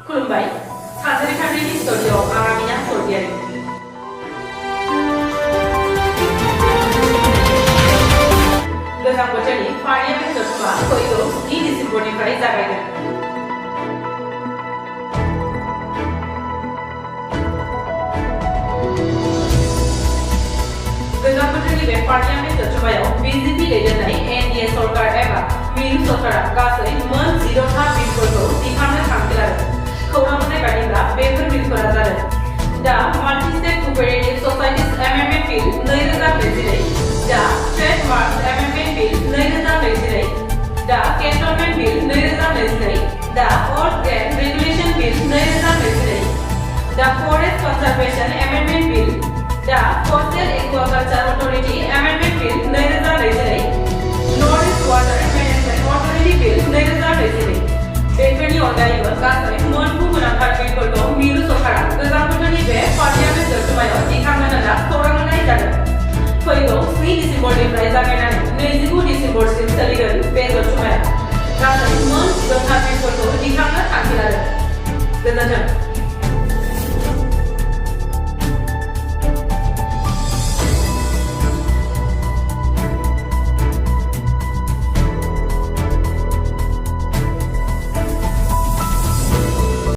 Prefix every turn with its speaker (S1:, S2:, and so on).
S1: खुलुमबाय सानजारि थान्दैनि स्टुडिय'आव आंनिया सरगियारि गोजां बोथोरनि पार्लियामेन्ट जथुमा फैगौ 2 डिसेम्बरनिफ्राय जागायगोन गोजां बोथोरनि बे पार्लियामेन्ट जथुमायाव बीजेपी दैदेननाय एनडीए सरकार एबा मिरु सरकारा गासै मोन 10था बिलफोरखौ दिखांनो थांखि लादों खौरां मोननाय बायदिब्ला बेफोर बिलफोरा जादों दा माल्टि-स्टेट कोअपारेटिभ ससाइटिज एमेन्डमेन्ट बिल 2022 दा ट्रेडमार्क्स एमेन्डमेन्ट बिल 2022 दा केन्टनमेन्ट बिल 2022 दा ऑल ग्रेन रेगुलेशन बिल 2022 दा फॉरेस्ट कंजर्वेशन एमेन्डमेन्ट बिल दा coastal aquaculture authority amendment bill 2022 north east water management authority bill 2022 बेफोरनि अनगायैबो